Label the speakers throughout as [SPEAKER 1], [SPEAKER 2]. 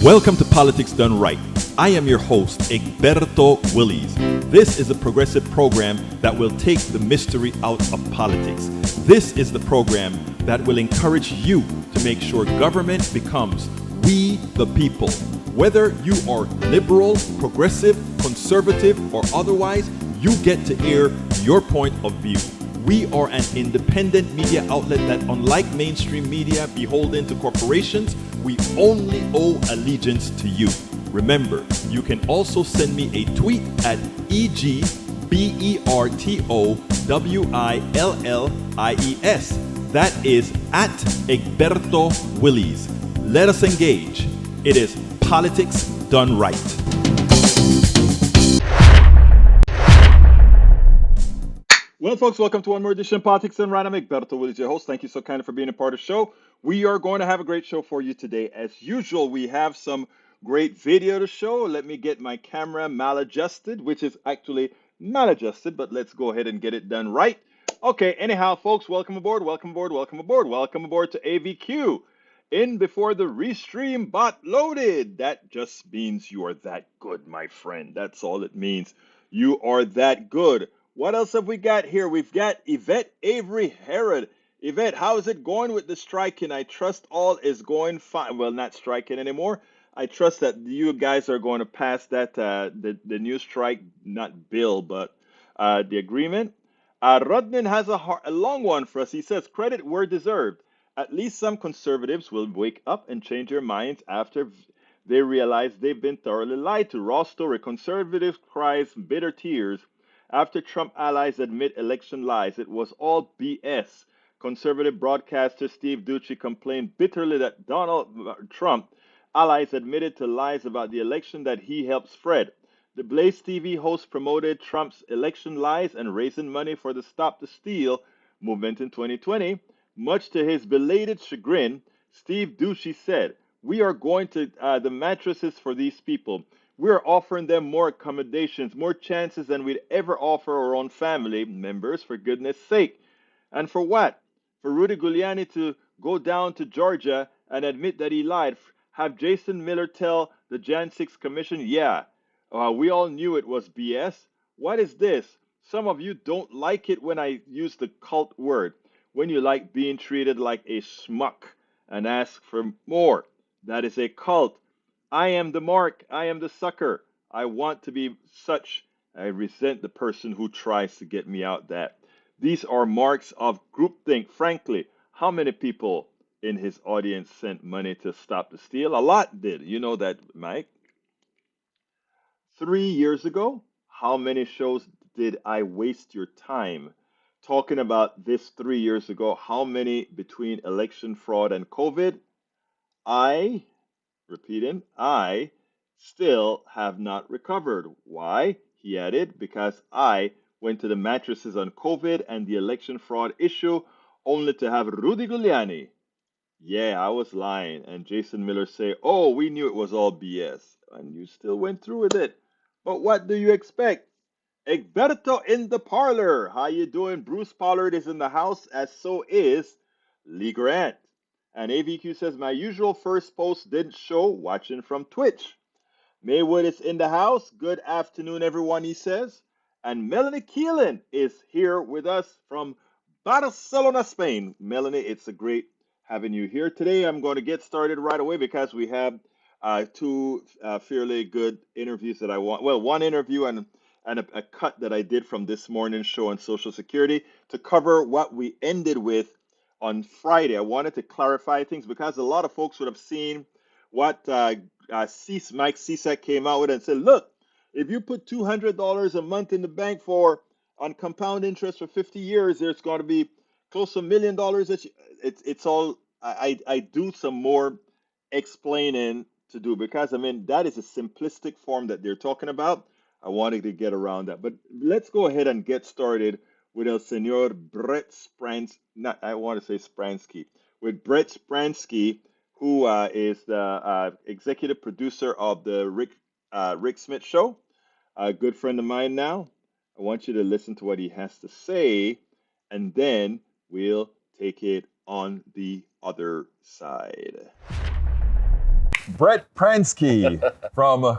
[SPEAKER 1] Welcome to Politics Done Right. I am your host, Egberto Willies. This is a progressive program that will take the mystery out of politics. This is the program that will encourage you to make sure government becomes we the people. Whether you are liberal, progressive, conservative, or otherwise, you get to air your point of view. We are an independent media outlet that, unlike mainstream media beholden to corporations, we only owe allegiance to you. Remember, you can also send me a tweet at EGBERTOWILLIES. That is at Egberto Willies. Let us engage. It is Politics Done Right. Well, folks, welcome to one more edition of Politics Done Right. I'm Egberto Willies, your host. Thank you so kindly for being a part of the show. We are going to have a great show for you today. As usual, we have some great video to show. Let me get my camera maladjusted, which is actually maladjusted, but let's go ahead and get it done right. Okay, anyhow, folks, welcome aboard, welcome aboard, welcome aboard, welcome aboard to AVQ. In before the Restream bot loaded. That just means you are that good, my friend. That's all it means. You are that good. What else have we got here? We've got Yvette Avery Herod. Yvette, how is it going with the striking? I trust all is going fine. Well, not striking anymore. I trust that you guys are going to pass that the new strike, not bill, but the agreement. Rodman has a long one for us. He says, credit where deserved. At least some conservatives will wake up and change their minds after they realize they've been thoroughly lied to. Raw story. Conservative cries bitter tears after Trump allies admit election lies. It was all BS. Conservative broadcaster Steve Ducey complained bitterly that Donald Trump allies admitted to lies about the election that he helped spread. The Blaze TV host promoted Trump's election lies and raising money for the Stop the Steal movement in 2020. Much to his belated chagrin, Steve Ducey said, "We are going to the mattresses for these people. We are offering them more accommodations, more chances than we'd ever offer our own family members, for goodness sake." And for what? For Rudy Giuliani to go down to Georgia and admit that he lied. Have Jason Miller tell the Jan 6 Commission, yeah, we all knew it was BS. What is this? Some of you don't like it when I use the cult word, when you like being treated like a schmuck and ask for more. That is a cult. I am the mark. I am the sucker. I want to be such. I resent the person who tries to get me out that. These are marks of groupthink. Frankly, how many people in his audience sent money to Stop the Steal? A lot did. You know that, Mike. 3 years ago, how many shows did I waste your time talking about this 3 years ago? How many between election fraud and COVID? Repeating, I still have not recovered. Why? He added, because I went to the mattresses on COVID and the election fraud issue only to have Rudy Giuliani. Yeah, I was lying. And Jason Miller say, oh, we knew it was all BS. And you still went through with it. But what do you expect? Egberto in the parlor. How you doing? Bruce Pollard is in the house, as so is Lee Grant. And AVQ says, my usual first post didn't show, watching from Twitch. Maywood is in the house. Good afternoon, everyone, he says. And Melanie Keelan is here with us from Barcelona, Spain. Melanie, it's a great having you here today. I'm going to get started right away because we have two fairly good interviews that I want. Well, one interview and a cut that I did from this morning's show on Social Security to cover what we ended with on Friday. I wanted to clarify things because a lot of folks would have seen what Mike Cisak came out with and said, look, if you put $200 a month in the bank on compound interest for 50 years, there's going to be close to $1 million. It's all, I do some more explaining to do because, I mean, that is a simplistic form that they're talking about. I wanted to get around that. But let's go ahead and get started with El Senor Brett Spransky, with Brett Spransky, who is the executive producer of the Rick Smith Show, a good friend of mine now. I want you to listen to what he has to say, and then we'll take it on the other side. Brett Pransky from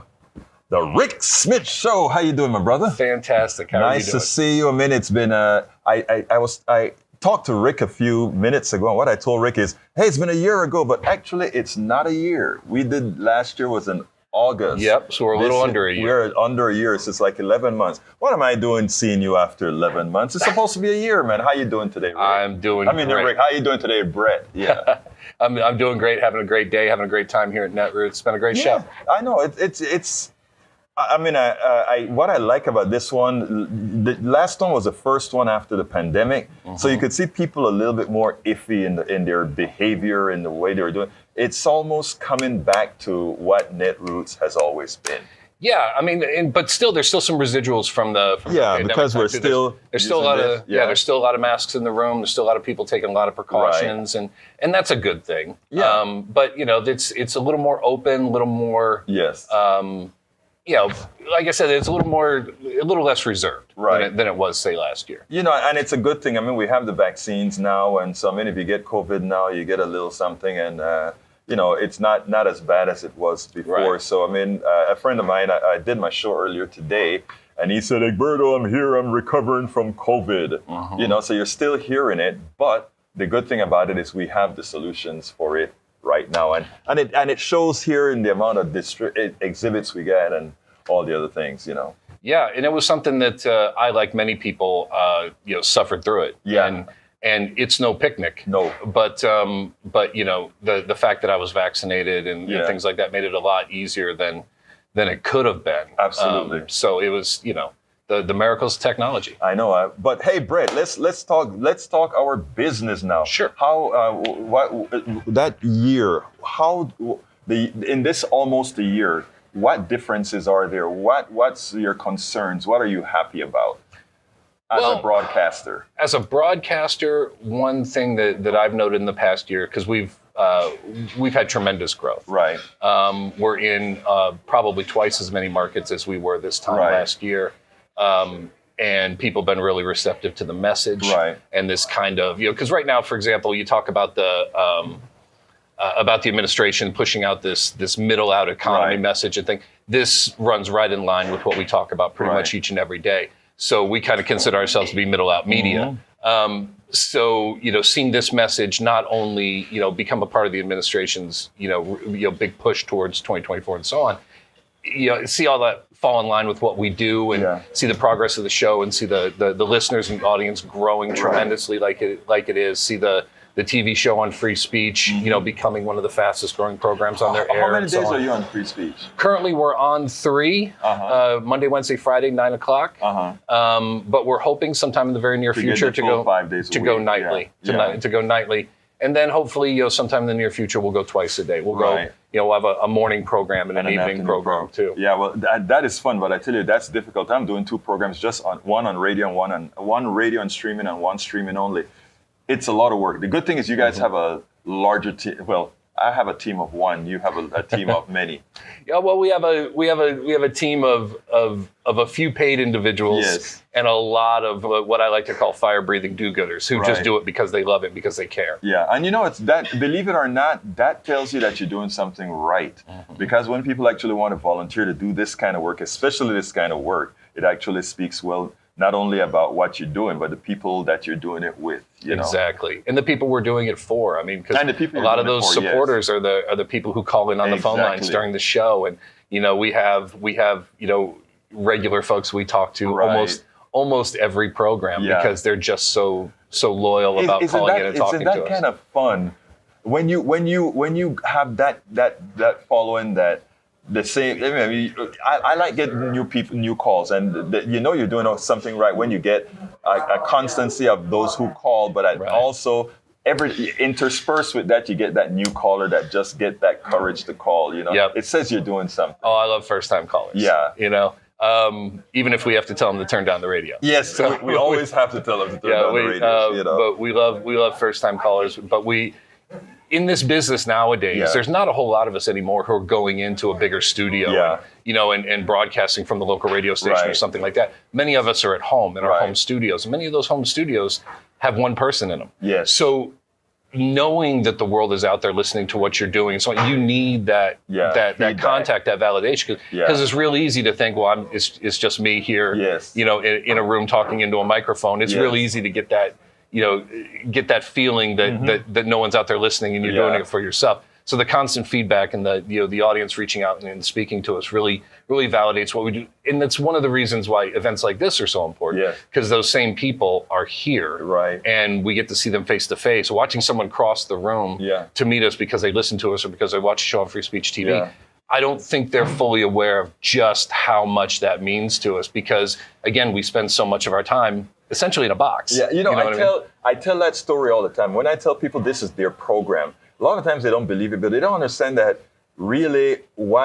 [SPEAKER 1] the Rick Smith Show. How you doing, my brother?
[SPEAKER 2] Fantastic. How are you doing?
[SPEAKER 1] Nice to see you. I mean, it's been I talked to Rick a few minutes ago, and what I told Rick is, hey, it's been a year ago, but actually it's not a year. We did last year was in August.
[SPEAKER 2] Yep, so we're a little under a year.
[SPEAKER 1] We're under a year, so it's like 11 months. What am I doing seeing you after 11 months? It's supposed to be a year, man. How you doing today, Rick?
[SPEAKER 2] I'm doing great.
[SPEAKER 1] Rick, how you doing today, Brett? Yeah.
[SPEAKER 2] I'm doing great, having a great day, having a great time here at Netroots. It's been a great show.
[SPEAKER 1] I know. It's I mean, what I like about this one, the last one was the first one after the pandemic, so you could see people a little bit more iffy in their behavior, in the way they were doing. It's almost coming back to what Netroots has always been.
[SPEAKER 2] Yeah, I mean, but still, there's still some residuals from the pandemic
[SPEAKER 1] because we're
[SPEAKER 2] time,
[SPEAKER 1] still
[SPEAKER 2] there's still a lot of there's still a lot of masks in the room. There's still a lot of people taking a lot of precautions, and that's a good thing.
[SPEAKER 1] Yeah.
[SPEAKER 2] But it's a little more open, a little more like I said, it's a little less reserved than it was, say, last year.
[SPEAKER 1] And it's a good thing. I mean, we have the vaccines now, and so, I mean, if you get COVID now, you get a little something, and, it's not as bad as it was before.
[SPEAKER 2] Right.
[SPEAKER 1] So, I mean, a friend of mine, I did my show earlier today, and he said, Egberto, I'm here, I'm recovering from COVID. So you're still hearing it, but the good thing about it is we have the solutions for it right now, and it shows here in the amount of exhibits we get and all the other things,
[SPEAKER 2] Yeah, and it was something that I, like many people, suffered through it.
[SPEAKER 1] Yeah.
[SPEAKER 2] And it's no picnic.
[SPEAKER 1] No.
[SPEAKER 2] But the fact that I was vaccinated and things like that made it a lot easier than it could have been.
[SPEAKER 1] Absolutely.
[SPEAKER 2] So it was, the miracles of technology.
[SPEAKER 1] I know, but hey, Brett, let's talk our business now.
[SPEAKER 2] Sure.
[SPEAKER 1] How that year? In this almost a year? What differences are there? What's your concerns? What are you happy about as a broadcaster?
[SPEAKER 2] As a broadcaster, one thing that I've noted in the past year, because we've had tremendous growth.
[SPEAKER 1] Right.
[SPEAKER 2] We're in probably twice as many markets as we were this time last year. And people have been really receptive to the message.
[SPEAKER 1] Right.
[SPEAKER 2] And this kind of, because right now, for example, you talk about the administration pushing out this middle-out economy message and thing. This runs right in line with what we talk about pretty much each and every day. So we kind of consider ourselves to be middle-out media. So, seeing this message not only, become a part of the administration's, big push towards 2024 and so on, see all that fall in line with what we do and see the progress of the show and see the listeners and audience growing tremendously like it is, see the TV show on free speech, becoming one of the fastest growing programs on their air.
[SPEAKER 1] How many days are you on free speech?
[SPEAKER 2] Currently, we're on 3, Monday, Wednesday, Friday, 9 o'clock. But we're hoping sometime in the very near future to go
[SPEAKER 1] 5 days
[SPEAKER 2] to go nightly, to go nightly. And then hopefully, sometime in the near future, we'll go twice a day. We'll go, we'll have a morning program and an evening program too.
[SPEAKER 1] Yeah, well, that is fun, but I tell you, that's difficult. I'm doing 2 programs, one on radio and one radio and streaming and one streaming only. It's a lot of work. The good thing is you guys have a larger team. Well, I have a team of 1. You have a team of many.
[SPEAKER 2] Yeah, well, we have a team of a few paid individuals and a lot of what I like to call fire-breathing do-gooders who just do it because they love it, because they care.
[SPEAKER 1] Yeah, and it's that. Believe it or not, that tells you that you're doing something right. Because when people actually want to volunteer to do this kind of work, especially this kind of work, it actually speaks well not only about what you're doing, but the people that you're doing it with.
[SPEAKER 2] Exactly, and the people we're doing it for. I mean, because a lot of those supporters are the people who call in on the phone lines during the show, and we have regular folks we talk to almost every program because they're just so loyal about calling in and talking to us.
[SPEAKER 1] Isn't that kind of fun when you have that following that. The same. I mean, I like getting new calls, and you're doing something right when you get a constancy of those who call, but also interspersed with that, you get that new caller that just get that courage to call. It says you're doing something.
[SPEAKER 2] Oh, I love first-time callers.
[SPEAKER 1] Yeah.
[SPEAKER 2] Even if we have to tell them to turn down the radio.
[SPEAKER 1] Yes, so we always have to tell them to turn down the radio.
[SPEAKER 2] But we love first-time callers. But in this business nowadays, there's not a whole lot of us anymore who are going into a bigger studio, and broadcasting from the local radio station or something like that. Many of us are at home in our home studios, and many of those home studios have one person in them.
[SPEAKER 1] Yes.
[SPEAKER 2] So, knowing that the world is out there listening to what you're doing, so you need that contact, that validation, because it's real easy to think, well, it's just me here, in a room talking into a microphone. It's real easy to get that, get that feeling that no one's out there listening and you're doing it for yourself. So the constant feedback and the audience reaching out and speaking to us really validates what we do. And that's one of the reasons why events like this are so important, because those same people are here, and we get to see them face to face. Watching someone cross the room to meet us because they listen to us or because they watch a show on Free Speech TV, I don't think they're fully aware of just how much that means to us, because again, we spend so much of our time essentially in a box.
[SPEAKER 3] I tell that story all the time. When I tell people this is their program, a lot of times they don't believe it, but they don't understand that really we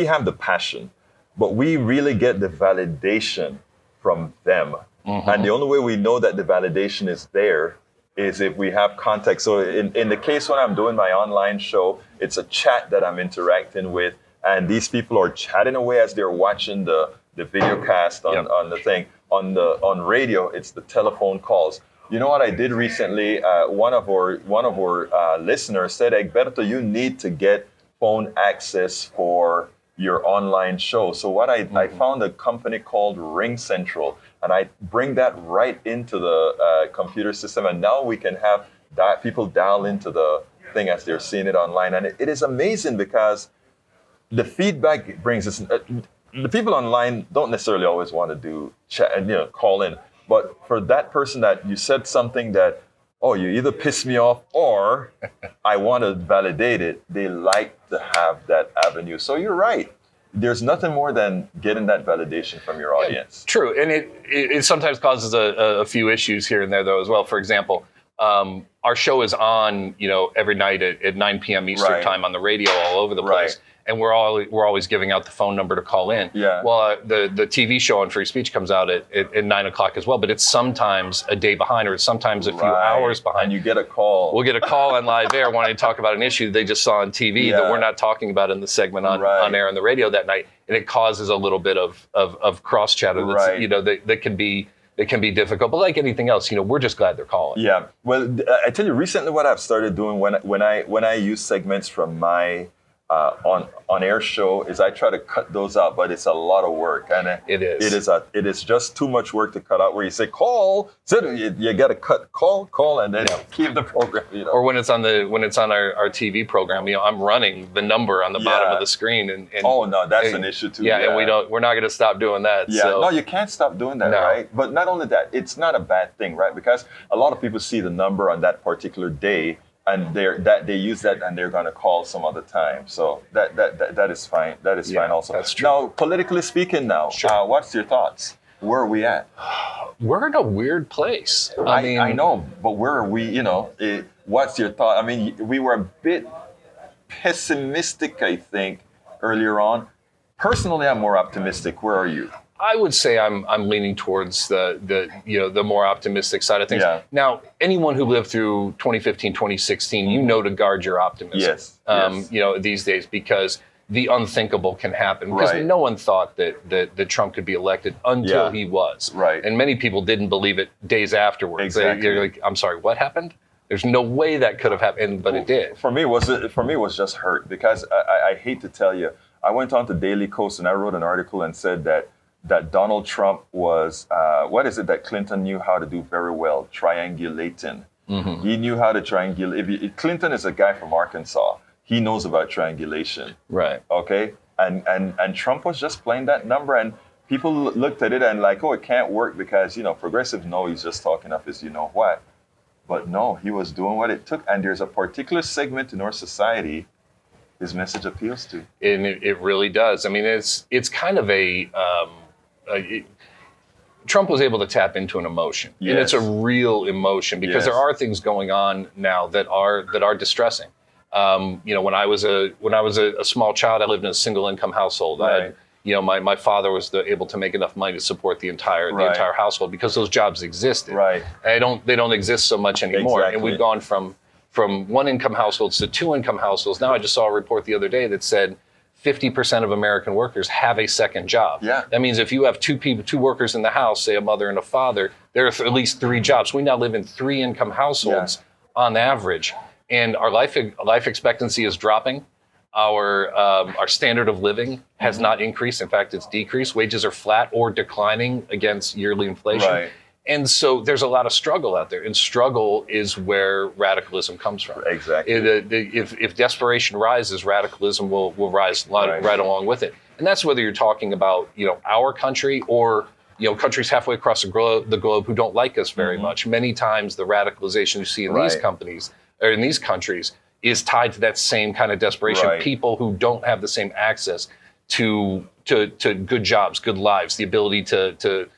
[SPEAKER 3] have the passion, but we really get the validation from them. And the only way we know that the validation is there is if we have context. So in the case when I'm doing my online show, it's a chat that I'm interacting with, and these people are chatting away as they're watching the video cast on the thing. On radio, it's the telephone calls. You know what I did recently? One of our listeners said, "Egberto, you need to get phone access for your online show." So what I found a company called Ring Central, and I bring that right into the computer system, and now we can have people dial into the thing as they're seeing it online, and it is amazing because the feedback it brings us. The people online don't necessarily always want to do chat, call in. But for that person that you said something that, you either piss me off or I want to validate it, they like to have that avenue. So you're right. There's nothing more than getting that validation from your audience.
[SPEAKER 2] True. And it sometimes causes a few issues here and there, though, as well. For example, our show is on, every night at 9 p.m. Eastern time on the radio all over the place. And we're always giving out the phone number to call in. Well, the TV show on Free Speech comes out at 9 o'clock as well, but it's sometimes a day behind, or it's sometimes a few hours behind.
[SPEAKER 3] And you get a call.
[SPEAKER 2] We'll get a call on live air wanting to talk about an issue they just saw on TV that we're not talking about in the segment on air on the radio that night, and it causes a little bit of cross chatter that's that can be difficult. But like anything else, we're just glad they're calling.
[SPEAKER 3] Yeah. Well, I tell you, recently what I've started doing when I use segments from my on-air show is I try to cut those out, but it's a lot of work, and it is just too much work to cut out. Where you say call, so you got to cut call, and then keep the program.
[SPEAKER 2] Or when it's on our TV program, I'm running the number on the bottom of the screen, and
[SPEAKER 3] oh no, that's an issue too.
[SPEAKER 2] And we're not going to stop doing that.
[SPEAKER 3] Yeah, no, you can't stop doing that, right? But not only that, it's not a bad thing, right? Because a lot of people see the number on that particular day, and they use that, and they're going to call some other time. So that is fine. That is fine also.
[SPEAKER 2] That's true.
[SPEAKER 3] Now, politically speaking, what's your thoughts? Where are we at?
[SPEAKER 2] We're in a weird place.
[SPEAKER 3] I know, but where are we? What's your thought? I mean, we were a bit pessimistic, I think, earlier on. Personally, I'm more optimistic. Where are you?
[SPEAKER 2] I would say I'm leaning towards the more optimistic side of things.
[SPEAKER 3] Yeah.
[SPEAKER 2] Now, anyone who lived through 2015, 2016, to guard your optimism.
[SPEAKER 3] Yes.
[SPEAKER 2] These days, because the unthinkable can happen. Because no one thought that Trump could be elected until he was.
[SPEAKER 3] Right.
[SPEAKER 2] And many people didn't believe it days afterwards.
[SPEAKER 3] Exactly.
[SPEAKER 2] You're like, I'm sorry, what happened? There's no way that could have happened, but it did.
[SPEAKER 3] For me, it was just hurt, because I hate to tell you, I went on to Daily Kos and I wrote an article and said that Donald Trump was, what is it that Clinton knew how to do very well? Triangulating. Mm-hmm. He knew how to triangulate. Clinton is a guy from Arkansas. He knows about triangulation.
[SPEAKER 2] Right.
[SPEAKER 3] Okay? And Trump was just playing that number, and people looked at it and like, it can't work because, progressives know he's just talking up his what. But no, he was doing what it took. And there's a particular segment in our society his message appeals to.
[SPEAKER 2] And it really does. I mean, it's kind of Trump was able to tap into an emotion, and it's a real emotion, because there are things going on now that are distressing. When I was a small child, I lived in a single income household.
[SPEAKER 3] Right.
[SPEAKER 2] My father was able to make enough money to support the entire household, because those jobs existed.
[SPEAKER 3] Right.
[SPEAKER 2] They don't exist so much anymore.
[SPEAKER 3] Exactly.
[SPEAKER 2] And we've gone from one income households to two income households. Now I just saw a report the other day that said 50% of American workers have a second job.
[SPEAKER 3] Yeah.
[SPEAKER 2] That means if you have two workers in the house, say a mother and a father, there are at least 3 jobs. We now live in 3 income households on average, and our life expectancy is dropping. Our standard of living has not increased. In fact, it's decreased. Wages are flat or declining against yearly inflation.
[SPEAKER 3] Right.
[SPEAKER 2] And so there's a lot of struggle out there. And struggle is where radicalism comes from.
[SPEAKER 3] Exactly.
[SPEAKER 2] If desperation rises, radicalism will rise right along with it. And that's whether you're talking about, our country or, countries halfway across the globe who don't like us very much. Many times the radicalization you see in these companies or in these countries is tied to that same kind of desperation. People who don't have the same access to good jobs, good lives, the ability to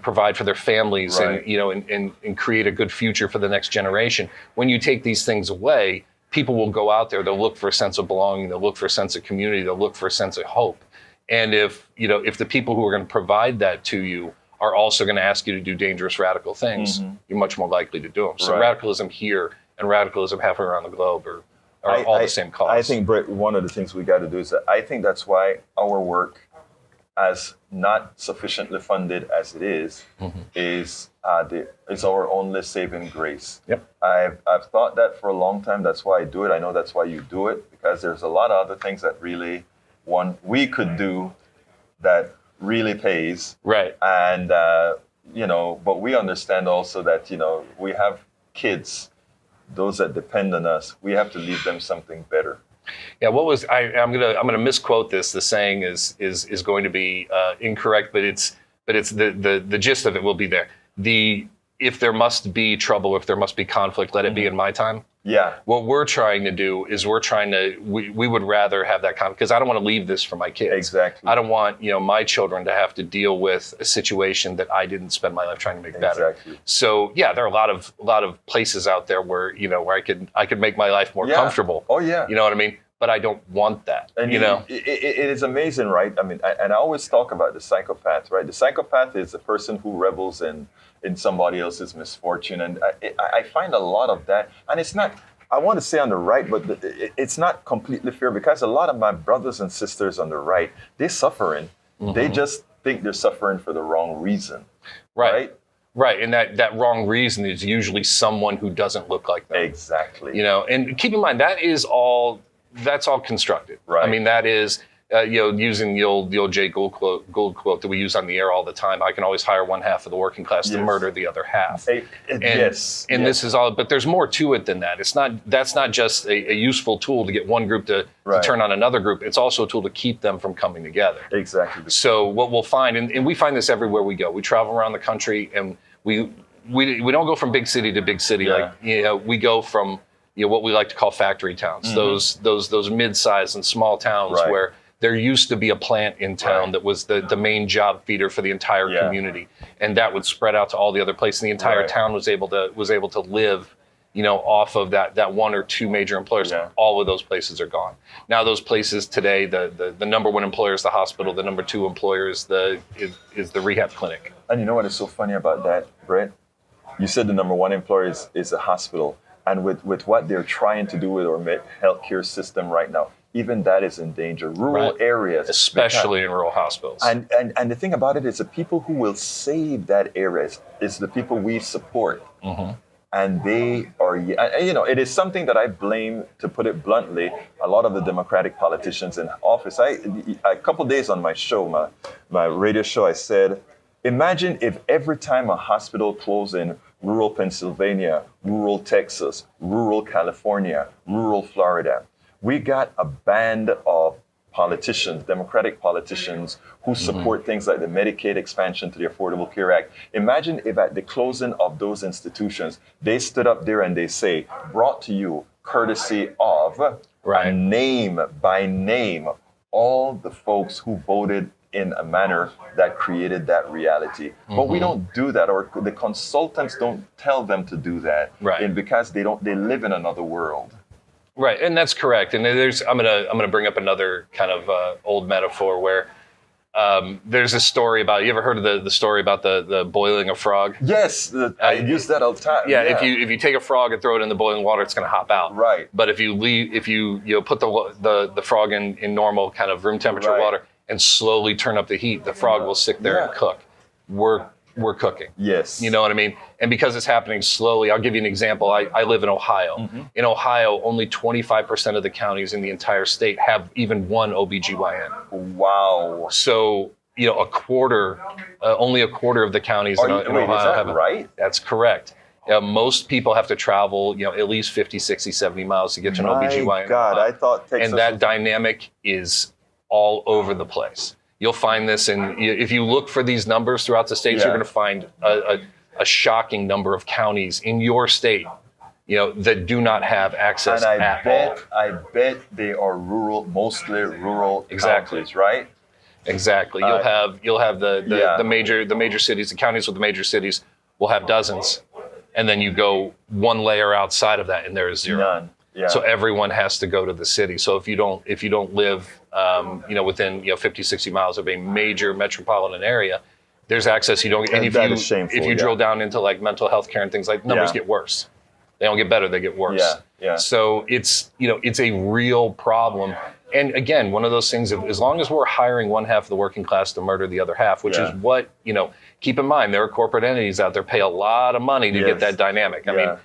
[SPEAKER 2] provide for their families and create a good future for the next generation. When you take these things away, people will go out there, they'll look for a sense of belonging, they'll look for a sense of community, they'll look for a sense of hope. And if the people who are going to provide that to you are also going to ask you to do dangerous radical things, you're much more likely to do them. So radicalism here and radicalism halfway around the globe are all the same cause.
[SPEAKER 3] I think, Brett, one of the things we got to do is that I think that's why our work, as not sufficiently funded as it is our only saving grace.
[SPEAKER 2] Yep.
[SPEAKER 3] I've thought that for a long time. That's why I do it. I know that's why you do it, because there's a lot of other things that really we could do that really pays.
[SPEAKER 2] Right.
[SPEAKER 3] And but we understand also that we have kids, those that depend on us. We have to leave them something better.
[SPEAKER 2] Yeah, I'm gonna misquote this. The saying is going to be incorrect, but it's the gist of it will be there. If there must be trouble, if there must be conflict, let it be in my time.
[SPEAKER 3] Yeah.
[SPEAKER 2] What we're trying to do is we would rather have that conflict, because I don't want to leave this for my kids.
[SPEAKER 3] Exactly.
[SPEAKER 2] I don't want my children to have to deal with a situation that I didn't spend my life trying to make better.
[SPEAKER 3] Exactly.
[SPEAKER 2] So yeah, there are a lot of places out there where where I could make my life more comfortable.
[SPEAKER 3] Oh yeah.
[SPEAKER 2] You know what I mean? But I don't want that.
[SPEAKER 3] And it is amazing, right? I mean, and I always talk about the psychopath, right? The psychopath is the person who revels in somebody else's misfortune. And I find a lot of that. And it's not, I want to say on the right, but it's not completely fair, because a lot of my brothers and sisters on the right, they're suffering. They just think they're suffering for the wrong reason. Right?
[SPEAKER 2] Right, and that wrong reason is usually someone who doesn't look like them.
[SPEAKER 3] Exactly.
[SPEAKER 2] And keep in mind, that's all constructed. Right. I mean, that is, using the old Jay Gould quote that we use on the air all the time. I can always hire one half of the working class to murder the other half. This is all, but there's more to it than that. That's not just a useful tool to get one group to turn on another group. It's also a tool to keep them from coming together.
[SPEAKER 3] Exactly.
[SPEAKER 2] So what we'll find, and we find this everywhere we go. We travel around the country, and we don't go from big city to big city. We go from what we like to call factory towns, those mid-sized and small towns where there used to be a plant in town that was the main job feeder for the entire community, and that would spread out to all the other places. And the entire town was able to live, off of that one or two major employers. All of those places are gone. Now those places today, the number one employer is the hospital. The number two employer is the rehab clinic.
[SPEAKER 3] And you know what is so funny about that, Brett? You said the number one employer is the hospital. And with what they're trying to do with our healthcare system right now, even that is in danger. Rural areas.
[SPEAKER 2] Especially in rural hospitals.
[SPEAKER 3] And the thing about it is the people who will save that area is the people we support. And they are, it is something that I blame, to put it bluntly, a lot of the Democratic politicians in office. A couple days on my show, my radio show, I said, imagine if every time a hospital closed in rural Pennsylvania, rural Texas, rural California, rural Florida, we got a band of politicians, Democratic politicians, who support things like the Medicaid expansion to the Affordable Care Act. Imagine if at the closing of those institutions, they stood up there and they say, brought to you courtesy of, name by name, all the folks who voted in a manner that created that reality. But we don't do that, or the consultants don't tell them to do that, because they live in another world.
[SPEAKER 2] Right, and that's correct. And I'm gonna bring up another kind of old metaphor where There's a story about, you ever heard of the story about the boiling a frog?
[SPEAKER 3] Yes, I use that all the time.
[SPEAKER 2] Yeah, if you take a frog and throw it in the boiling water, it's going to hop out.
[SPEAKER 3] Right.
[SPEAKER 2] But if you put the frog in normal kind of room temperature
[SPEAKER 3] Right.
[SPEAKER 2] water and slowly turn up the heat, the frog will sit there and cook. We're cooking.
[SPEAKER 3] Yes.
[SPEAKER 2] You know what I mean? And because it's happening slowly, I'll give you an example. I live in Ohio.
[SPEAKER 3] Mm-hmm.
[SPEAKER 2] In Ohio, only 25% of the counties in the entire state have even one OBGYN.
[SPEAKER 3] Wow.
[SPEAKER 2] So, only a quarter of the counties in Ohio
[SPEAKER 3] Wait, is that
[SPEAKER 2] have it.
[SPEAKER 3] right?
[SPEAKER 2] That's correct. Most people have to travel, at least 50, 60, 70 miles to get to an OBGYN.
[SPEAKER 3] My God, I thought Texas
[SPEAKER 2] And that
[SPEAKER 3] was...
[SPEAKER 2] dynamic is all over the place. You'll find this if you look for these numbers throughout the states, you're going to find a shocking number of counties in your state, that do not have access
[SPEAKER 3] And
[SPEAKER 2] at all.
[SPEAKER 3] I bet they are mostly rural
[SPEAKER 2] Exactly.
[SPEAKER 3] counties, right?
[SPEAKER 2] Exactly. You'll have the major cities, the counties with the major cities will have dozens, and then you go one layer outside of that, and there is zero.
[SPEAKER 3] None. Yeah.
[SPEAKER 2] So everyone has to go to the city. So if you don't live, within 50, 60 miles of a major metropolitan area, there's access you don't get. And
[SPEAKER 3] that is shameful,
[SPEAKER 2] if you drill down into like mental health care and things like, numbers get worse. They don't get better, they get worse.
[SPEAKER 3] Yeah.
[SPEAKER 2] So it's a real problem. And again, one of those things, as long as we're hiring one half of the working class to murder the other half, which is what, keep in mind, there are corporate entities out there pay a lot of money to get that dynamic. I mean,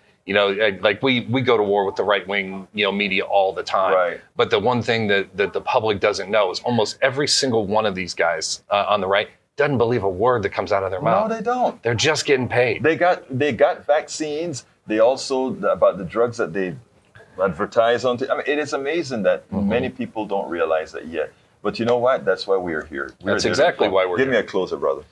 [SPEAKER 2] like we go to war with the right wing, media all the time.
[SPEAKER 3] Right.
[SPEAKER 2] But the one thing that the public doesn't know is almost every single one of these guys on the right doesn't believe a word that comes out of their mouth.
[SPEAKER 3] No, they don't.
[SPEAKER 2] They're just getting paid.
[SPEAKER 3] They got vaccines. They also, about the drugs that they advertise on. It is amazing that many people don't realize that yet. But you know what? That's why we are here.
[SPEAKER 2] That's exactly why we're here.
[SPEAKER 3] Give me a closer, brother.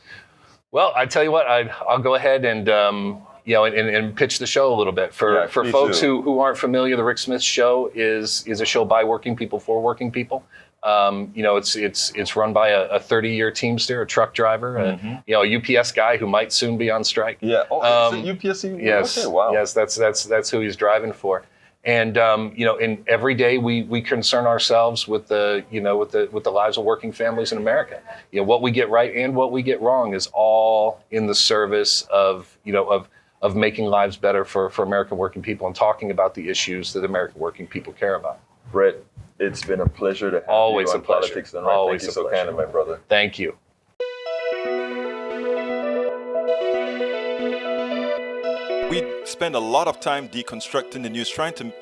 [SPEAKER 2] Well, I tell you what, I'll go ahead and and pitch the show a little bit for folks who aren't familiar. The Rick Smith Show is a show by working people for working people. It's run by a 30-year Teamster, a truck driver, a UPS guy who might soon be on strike.
[SPEAKER 3] Yeah. Oh, is it UPS?
[SPEAKER 2] Yes.
[SPEAKER 3] Okay, wow.
[SPEAKER 2] Yes, that's who he's driving for. And in every day we concern ourselves with the lives of working families in America. What we get right and what we get wrong is all in the service of making lives better for American working people and talking about the issues that American working people care about.
[SPEAKER 3] Brett, it's been a pleasure to have
[SPEAKER 2] Always
[SPEAKER 3] you
[SPEAKER 2] a
[SPEAKER 3] on
[SPEAKER 2] pleasure.
[SPEAKER 3] Politics Done Right.
[SPEAKER 2] Always
[SPEAKER 3] Thank you
[SPEAKER 2] a
[SPEAKER 3] so
[SPEAKER 2] pleasure.
[SPEAKER 3] kind of my brother.
[SPEAKER 2] Thank you.
[SPEAKER 4] We spend a lot of time deconstructing the news, trying to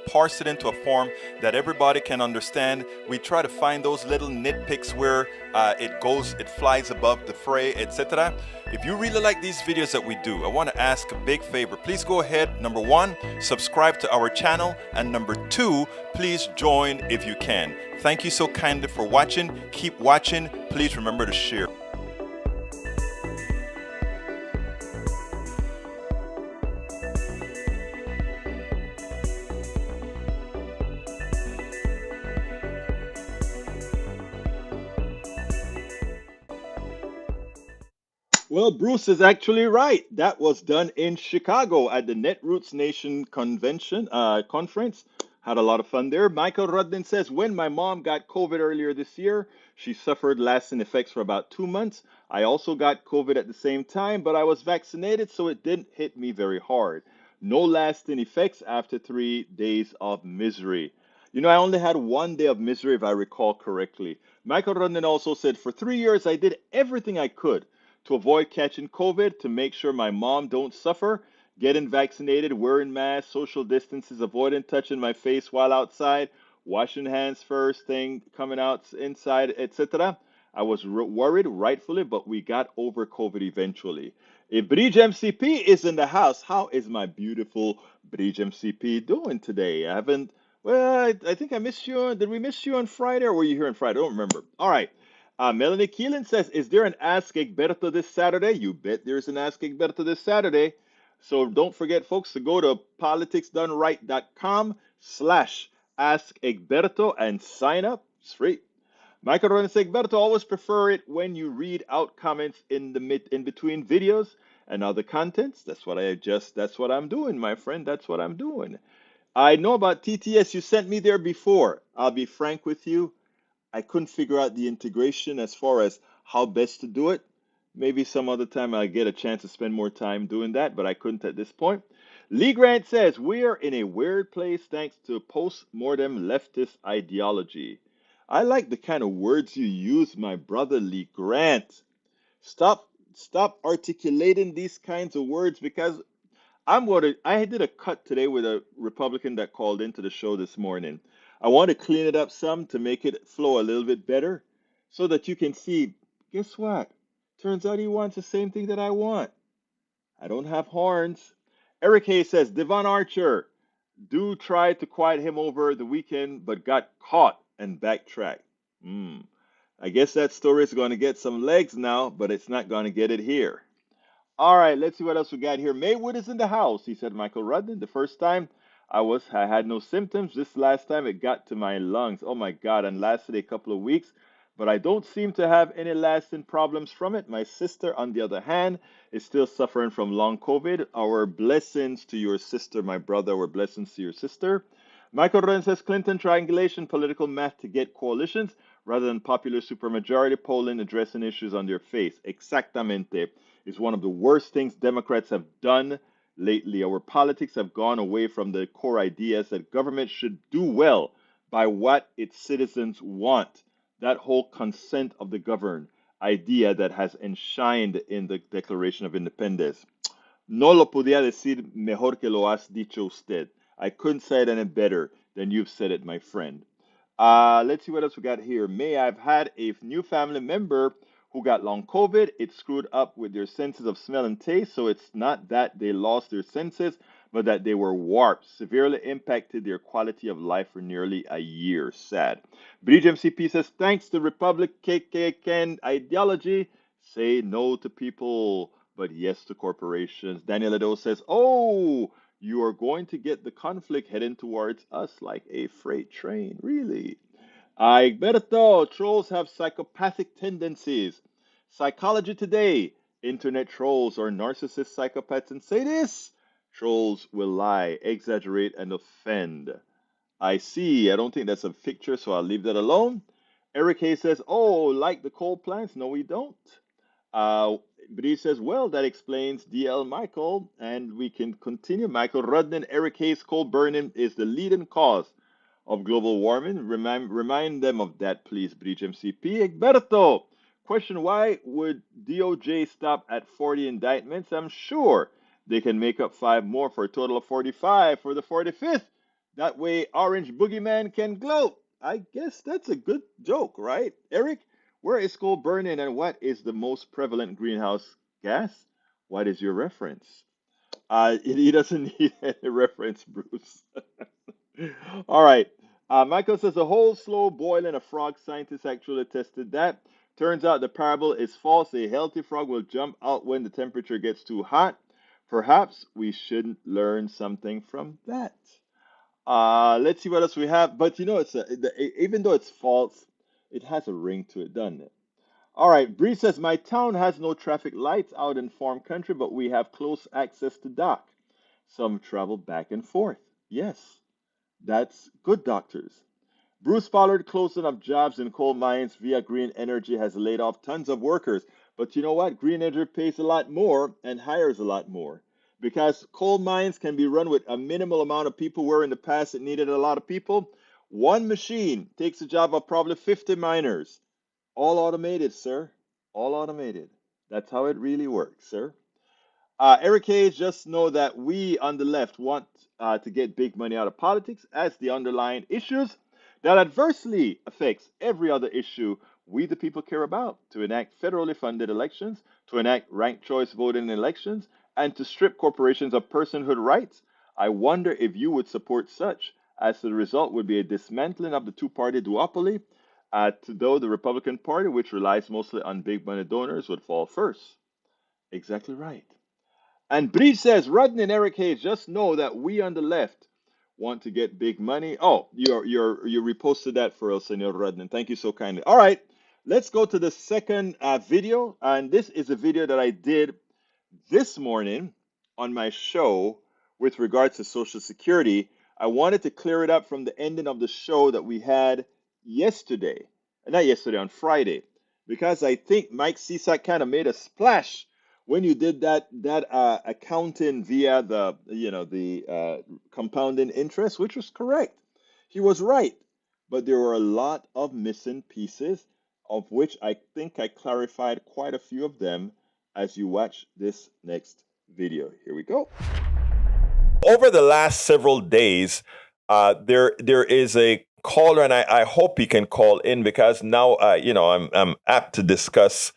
[SPEAKER 4] parse it into a form that everybody can understand. We try to find those little nitpicks where it flies above the fray, etc. If you really like these videos that we do, I want to ask a big favor. Please go ahead, number one, subscribe to our channel, and number two, please join if you can. Thank you so kindly for watching. Keep watching. Please remember to share.
[SPEAKER 1] Well, Bruce is actually right. That was done in Chicago at the Netroots Nation conference. Had a lot of fun there. Michael Rudden says, when my mom got COVID earlier this year, she suffered lasting effects for about 2 months. I also got COVID at the same time, but I was vaccinated, so it didn't hit me very hard. No lasting effects after 3 days of misery. I only had 1 day of misery, if I recall correctly. Michael Rudden also said, for 3 years, I did everything I could to avoid catching COVID, to make sure my mom don't suffer, getting vaccinated, wearing masks, social distances, avoiding touching my face while outside, washing hands first thing coming out inside, etc. I was worried, rightfully, but we got over COVID eventually. If Bridge MCP is in the house, how is my beautiful Bridge MCP doing today? I think I missed you. Did we miss you on Friday, or were you here on Friday? I don't remember. All right. Melanie Keelan says, is there an Ask Egberto this Saturday? You bet there's an Ask Egberto this Saturday. So don't forget, folks, to go to politicsdoneright.com/Ask Egberto and sign up. It's free. Michael Ronan says, Egberto, always prefer it when you read out comments in between videos and other contents. That's what I'm doing, my friend. That's what I'm doing. I know about TTS. You sent me there before. I'll be frank with you. I couldn't figure out the integration as far as how best to do it. Maybe some other time I get a chance to spend more time doing that, but I couldn't at this point. Lee Grant says, we are in a weird place thanks to postmortem leftist ideology. I like the kind of words you use, my brother Lee Grant. Stop articulating these kinds of words because I did a cut today with a Republican that called into the show this morning. I want to clean it up some to make it flow a little bit better so that you can see, guess what? Turns out he wants the same thing that I want. I don't have horns. Eric Hayes says, Devon Archer, do try to quiet him over the weekend, but got caught and backtracked. I guess that story is going to get some legs now, but it's not going to get it here. All right, let's see what else we got here. Maywood is in the house. He said, Michael Rudden, the first time I had no symptoms. This last time it got to my lungs. Oh my God, and lasted a couple of weeks. But I don't seem to have any lasting problems from it. My sister, on the other hand, is still suffering from long COVID. Our blessings to your sister, my brother. Our blessings to your sister. Michael Rudden says, Clinton triangulation, political math to get coalitions rather than popular supermajority polling addressing issues on their face. Exactamente. Is one of the worst things Democrats have done lately. Our politics have gone away from the core ideas that government should do well by what its citizens want. That whole consent of the governed idea that has enshrined in the Declaration of Independence. No lo podía decir mejor que lo has dicho usted. I couldn't say it any better than you've said it, my friend. Let's see what else we got here. May I've had a new family member who got long COVID. It screwed up with their senses of smell and taste, so it's not that they lost their senses, but that they were warped, severely impacted their quality of life for nearly a year. Sad. Bridge MCP says, thanks to Republican ideology, say no to people, but yes to corporations. Daniel Edo says, oh, you are going to get the conflict heading towards us like a freight train. Really? Alberto, trolls have psychopathic tendencies. Psychology Today, internet trolls are narcissist psychopaths and sadists. Trolls will lie, exaggerate, and offend. I see. I don't think that's a picture, so I'll leave that alone. Eric Hayes says, oh, like the coal plants? No, we don't. But he says, well, that explains DL Michael, and we can continue. Michael Rudden, Eric Hayes, coal burning is the leading cause of global warming. Remind them of that, please, Bridge MCP. Egberto, question, why would DOJ stop at 40 indictments? I'm sure they can make up 5 more for a total of 45 for the 45th. That way, Orange Boogeyman can gloat. I guess that's a good joke, right? Eric, where is coal burning and what is the most prevalent greenhouse gas? What is your reference? He doesn't need any reference, Bruce. All right. Michael says a whole slow boiling of frog. Scientists actually tested that. Turns out the parable is false. A healthy frog will jump out when the temperature gets too hot. Perhaps we shouldn't learn something from that. Let's see what else we have. But you know, even though it's false, it has a ring to it, doesn't it? All right. Bree says my town has no traffic lights out in farm country, but we have close access to dock. Some travel back and forth. Yes, that's good, doctors. Bruce Pollard closing up jobs in coal mines via green energy has laid off tons of workers. But you know what? Green energy pays a lot more and hires a lot more. Because coal mines can be run with a minimal amount of people, where in the past it needed a lot of people. One machine takes a job of probably 50 miners. All automated, sir. All automated. That's how it really works, sir. Eric Hayes, just know that we on the left want to get big money out of politics as the underlying issues that adversely affects every other issue we the people care about, to enact federally funded elections, to enact ranked choice voting in elections, and to strip corporations of personhood rights. I wonder if you would support such, as the result would be a dismantling of the two-party duopoly, though the Republican Party, which relies mostly on big money donors, would fall first. Exactly right. And Breach says, Rudden and Eric Hayes, just know that we on the left want to get big money. Oh, you reposted that for us, Senor Rudden. Thank you so kindly. All right, let's go to the second video. And this is a video that I did this morning on my show with regards to Social Security. I wanted to clear it up from the ending of the show that we had yesterday. not yesterday, on Friday, because I think Mike Cisak kind of made a splash when you did that accounting via the compounding interest, which was correct. He was right, but there were a lot of missing pieces, of which I think I clarified quite a few of them as you watch this next video. Here we go.
[SPEAKER 3] Over the last several days, there is a caller, and I hope he can call in because now I'm apt to discuss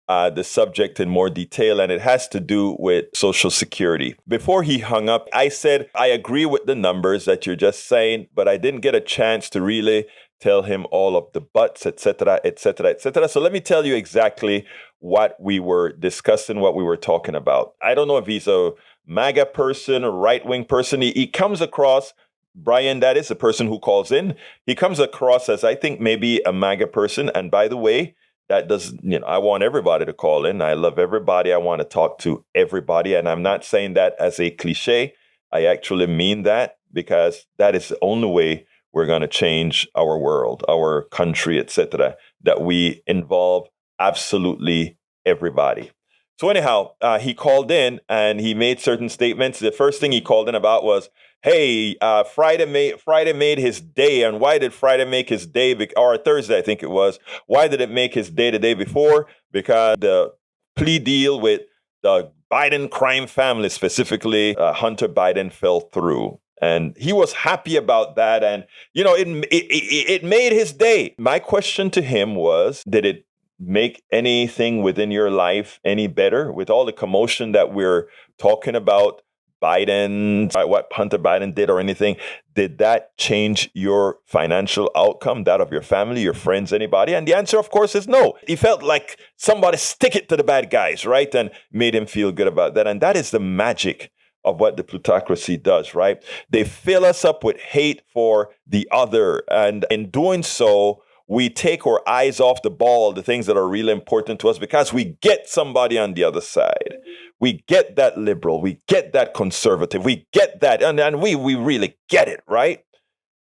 [SPEAKER 3] the subject in more detail, and it has to do with Social Security. Before he hung up, I said I agree with the numbers that you're just saying, but I didn't get a chance to really tell him all of the buts, etc., etc., etc. So let me tell you exactly what we were discussing, what we were talking about. I don't know if he's a MAGA person, a right-wing person. He comes across, Brian, that is the person who calls in. He comes across as, I think, maybe a MAGA person. And by the way, that does, I want everybody to call in. I love everybody. I want to talk to everybody. And I'm not saying that as a cliche. I actually mean that because that is the only way we're going to change our world, our country, etc., that we involve absolutely everybody. So anyhow, he called in and he made certain statements. The first thing he called in about was, hey, Friday made his day. And why did Friday make his day? Or Thursday, I think it was. Why did it make his day the day before? Because the plea deal with the Biden crime family, specifically Hunter Biden, fell through. And he was happy about that. And, it made his day. My question to him was, did it make anything within your life any better with all the commotion that we're talking about Biden, what Hunter Biden did or anything? Did that change your financial outcome, that of your family, your friends, anybody? And the answer, of course, is no. He felt like somebody stick it to the bad guys, right? And made him feel good about that. And that is the magic of what the plutocracy does, right? They fill us up with hate for the other. And in doing so, we take our eyes off the ball, the things that are really important to us, because we get somebody on the other side. We get that liberal. We get that conservative. We get that. And we really get it, right?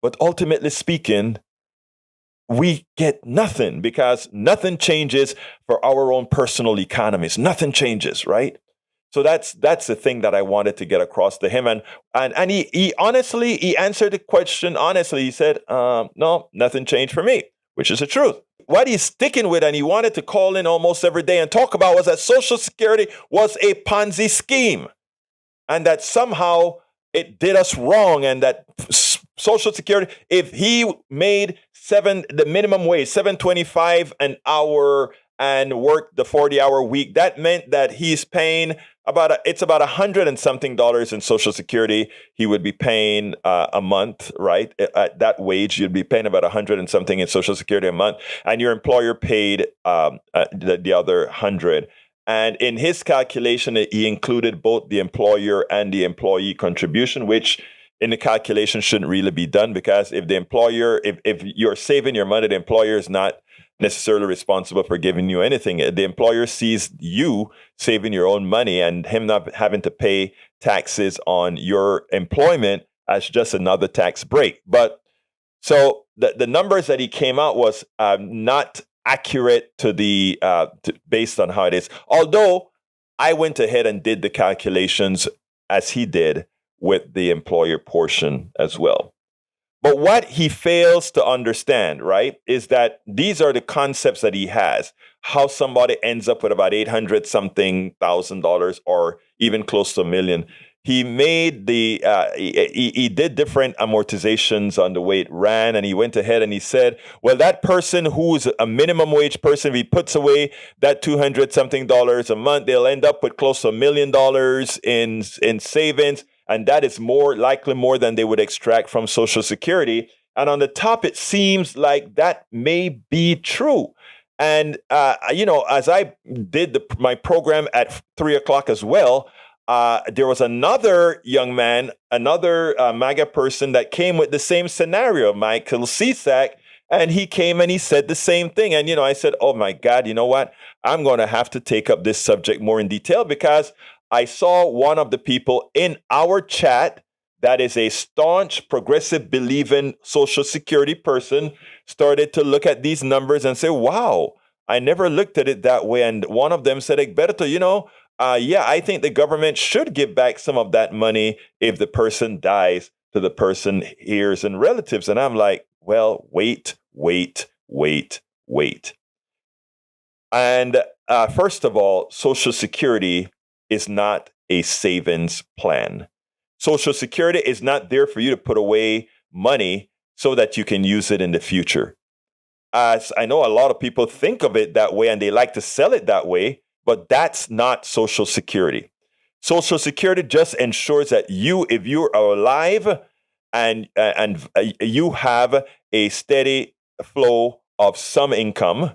[SPEAKER 3] But ultimately speaking, we get nothing because nothing changes for our own personal economies. Nothing changes, right? So that's the thing that I wanted to get across to him. And he honestly, he answered the question honestly. He said, no, nothing changed for me, which is the truth. What he's sticking with, and he wanted to call in almost every day and talk about, was that Social Security was a Ponzi scheme and that somehow it did us wrong, and that Social Security, if he made the minimum wage, $7.25 an hour, and worked the 40-hour week, that meant that he's paying about $100 and something in Social Security. He would be paying a month, right? At that wage, you'd be paying about $100 and something in Social Security a month, and your employer paid the other $100. And in his calculation, he included both the employer and the employee contribution, which in the calculation shouldn't really be done, because if the employer, if you're saving your money, the employer is not necessarily responsible for giving you anything. The employer sees you saving your own money and him not having to pay taxes on your employment as just another tax break. But so the numbers that he came out was not accurate to the based on how it is. Although I went ahead and did the calculations as he did with the employer portion as well. But what he fails to understand, right, is that these are the concepts that he has. How somebody ends up with about $800-something thousand or even close to $1 million. He made he did different amortizations on the way it ran, and he went ahead and he said, well, that person who's a minimum wage person, if he puts away that $200-something a month, they'll end up with close to $1 million in savings. And that is more than they would extract from Social Security. And on the top, it seems like that may be true. And, as I did my program at 3:00 as well, there was another young man, another MAGA person that came with the same scenario, Michael Cisak. And he came and he said the same thing. And, I said, oh, my God, you know what? I'm going to have to take up this subject more in detail, because I saw one of the people in our chat that is a staunch, progressive, believing Social Security person started to look at these numbers and say, wow, I never looked at it that way. And one of them said, Egberto, yeah, I think the government should give back some of that money if the person dies to the person heirs and relatives. And I'm like, well, wait. And first of all, Social Security is not a savings plan. Social Security is not there for you to put away money so that you can use it in the future. As I know a lot of people think of it that way and they like to sell it that way, but that's not Social Security. Social Security just ensures that if you are alive and you have a steady flow of some income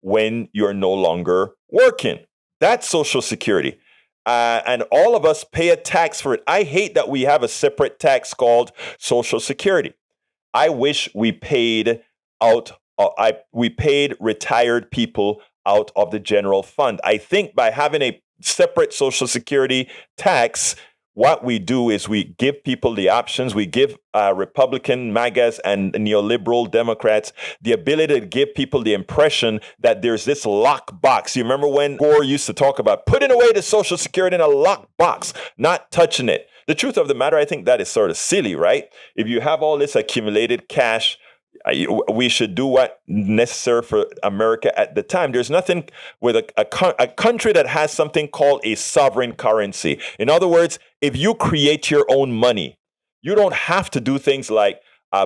[SPEAKER 3] when you're no longer working. That's Social Security. And all of us pay a tax for it. I hate that we have a separate tax called Social Security. I wish we paid retired people out of the general fund. I think by having a separate Social Security tax, what we do is we give people the options. We give Republican, MAGAs, and neoliberal Democrats the ability to give people the impression that there's this lock box. You remember when Gore used to talk about putting away the Social Security in a lock box, not touching it. The truth of the matter, I think that is sort of silly, right? If you have all this accumulated cash, we should do what necessary for America at the time. There's nothing with a country that has something called a sovereign currency. In other words, if you create your own money, you don't have to do things like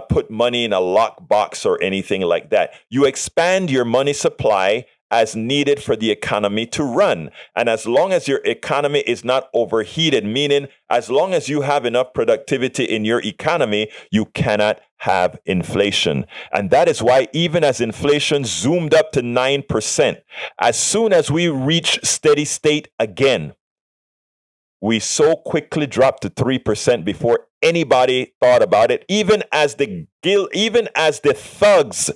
[SPEAKER 3] put money in a lockbox or anything like that. You expand your money supply as needed for the economy to run. And as long as your economy is not overheated, meaning as long as you have enough productivity in your economy, you cannot have inflation. And that is why even as inflation zoomed up to 9%, as soon as we reach steady state again, we so quickly dropped to 3% before anybody thought about it, even as the thugs,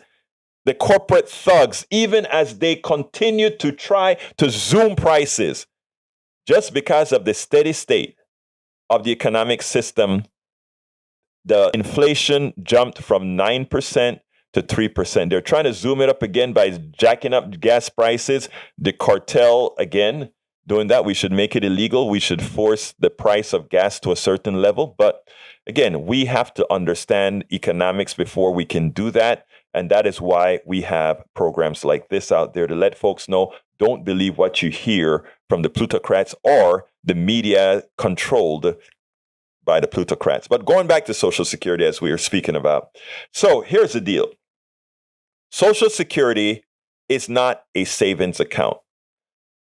[SPEAKER 3] the corporate thugs, even as they continued to try to zoom prices, just because of the steady state of the economic system, the inflation jumped from 9% to 3%. They're trying to zoom it up again by jacking up gas prices. The cartel, again, doing that. We should make it illegal. We should force the price of gas to a certain level. But again, we have to understand economics before we can do that. And that is why we have programs like this out there to let folks know, don't believe what you hear from the plutocrats or the media controlled by the plutocrats. But going back to Social Security, as we were speaking about. So here's the deal. Social Security is not a savings account.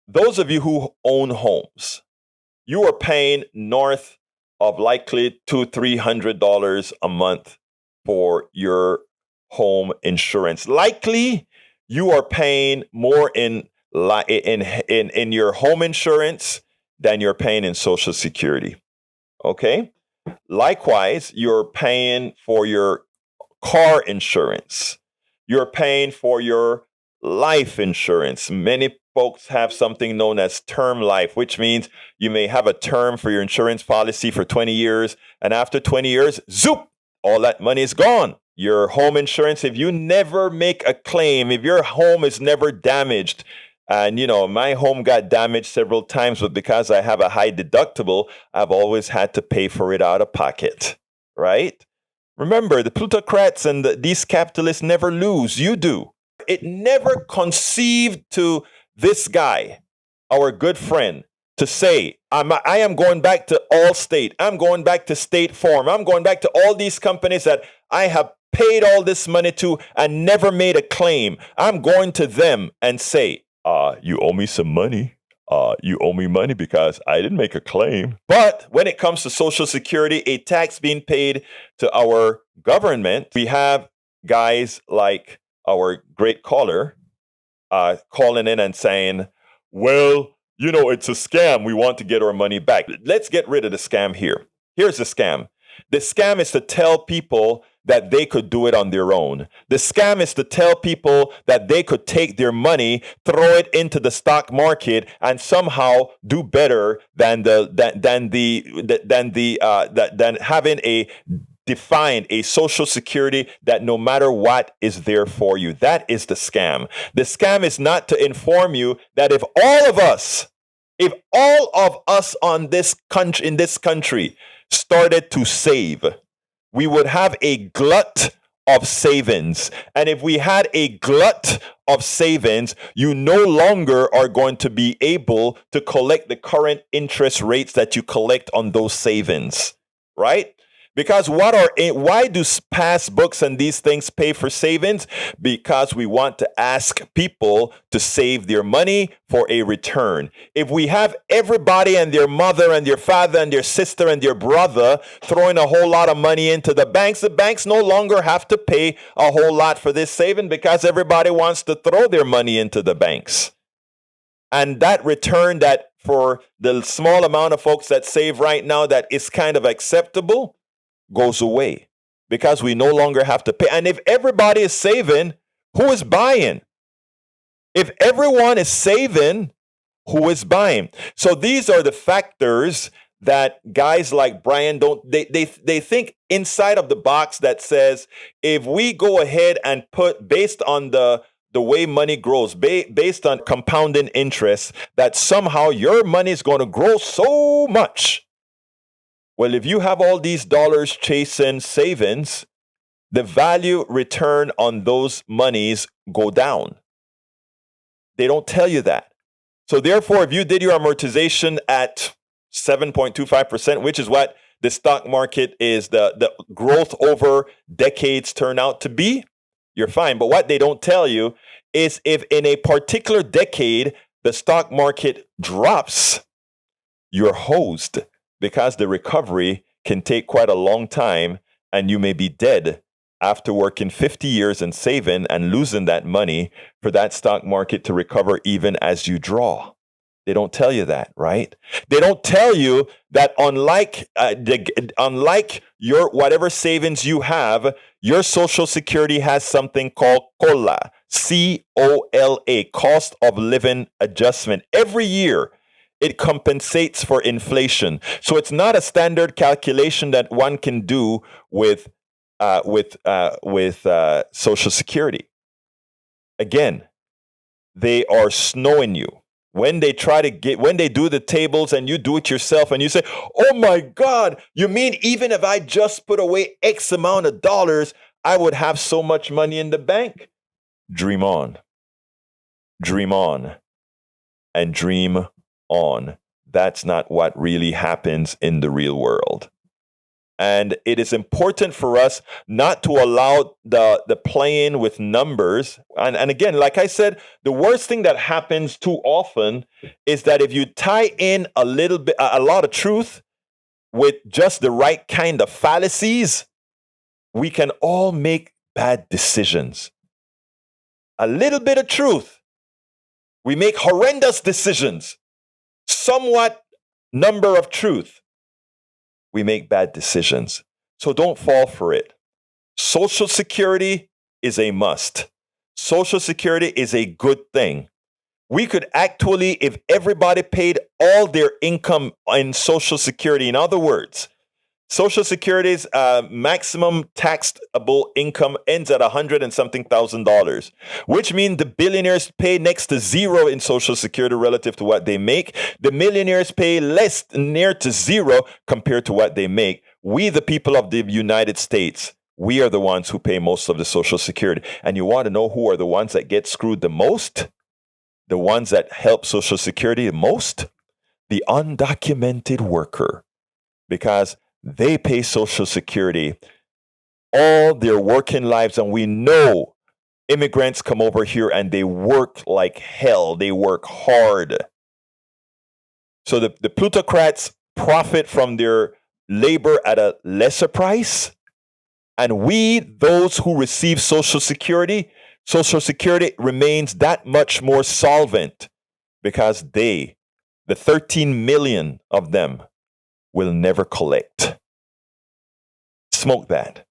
[SPEAKER 3] Those of you who own homes, you are paying north of likely $200-$300 a month for your home insurance. Likely, you are paying more in your home insurance than you're paying in Social Security. Okay? Likewise, you're paying for your car insurance. You're paying for your life insurance. Many folks have something known as term life, which means you may have a term for your insurance policy for 20 years, and after 20 years, zoop, all that money is gone. Your home insurance, if you never make a claim, if your home is never damaged, and my home got damaged several times, but because I have a high deductible, I've always had to pay for it out of pocket, right? Remember, the plutocrats and these capitalists never lose. You do. It never conceived to this guy, our good friend, to say, I am going back to Allstate. I'm going back to State Farm. I'm going back to all these companies that I have paid all this money to and never made a claim. I'm going to them and say, you owe me some money. You owe me money because I didn't make a claim. But when it comes to Social Security, a tax being paid to our government, we have guys like our great caller calling in and saying, well, it's a scam. We want to get our money back. Let's get rid of the scam here. Here's the scam. The scam is to tell people that they could do it on their own. The scam is to tell people that they could take their money, throw it into the stock market, and somehow do better than having a defined a Social Security that no matter what is there for you. That is the scam. The scam is not to inform you that if all of us on this country, in this country started to save, we would have a glut of savings. And if we had a glut of savings, you no longer are going to be able to collect the current interest rates that you collect on those savings, right? Because why do past books and these things pay for savings? Because we want to ask people to save their money for a return. If we have everybody and their mother and their father and their sister and their brother throwing a whole lot of money into the banks no longer have to pay a whole lot for this saving because everybody wants to throw their money into the banks. And that return that for the small amount of folks that save right now that is kind of acceptable goes away because we no longer have to pay. And if everybody is saving, who is buying? If everyone is saving, who is buying? So these are the factors that guys like Brian they think inside of the box that says, if we go ahead and put based on the way money grows, based on compounding interest, that somehow your money is going to grow so much. Well, if you have all these dollars chasing savings, the value return on those monies go down. They don't tell you that. So therefore, if you did your amortization at 7.25%, which is what the stock market is, the growth over decades turn out to be, you're fine. But what they don't tell you is if in a particular decade, the stock market drops, you're hosed. Because the recovery can take quite a long time and you may be dead after working 50 years and saving and losing that money for that stock market to recover even as you draw. They don't tell you that, right? They don't tell you that unlike your whatever savings you have, your Social Security has something called COLA, C-O-L-A, cost of living adjustment. Every year, it compensates for inflation. So it's not a standard calculation that one can do with Social Security. Again, they are snowing you. When they do the tables and you do it yourself and you say, oh my God, you mean even if I just put away X amount of dollars, I would have so much money in the bank? Dream on. Dream on. And dream on. That's not what really happens in the real world. And it is important for us not to allow the playing with numbers. And again, like I said, the worst thing that happens too often is that if you tie in a lot of truth with just the right kind of fallacies, we can all make bad decisions. A little bit of truth, we make horrendous decisions. Somewhat number of truth, we make bad decisions. So don't fall for it. Social Security is a must. Social Security is a good thing. We could actually, if everybody paid all their income in Social Security, in other words, Social Security's maximum taxable income ends at $100 and something thousand, which means the billionaires pay next to zero in Social Security relative to what they make. The millionaires pay less, near to zero compared to what they make. We, the people of the United States, we are the ones who pay most of the Social Security. And you want to know who are the ones that get screwed the most? The ones that help Social Security the most? The undocumented worker. Because they pay Social Security all their working lives. And we know immigrants come over here and they work like hell. They work hard. So the plutocrats profit from their labor at a lesser price. And we, those who receive Social Security remains that much more solvent because they, the 13 million of them, will never collect. Smoke that.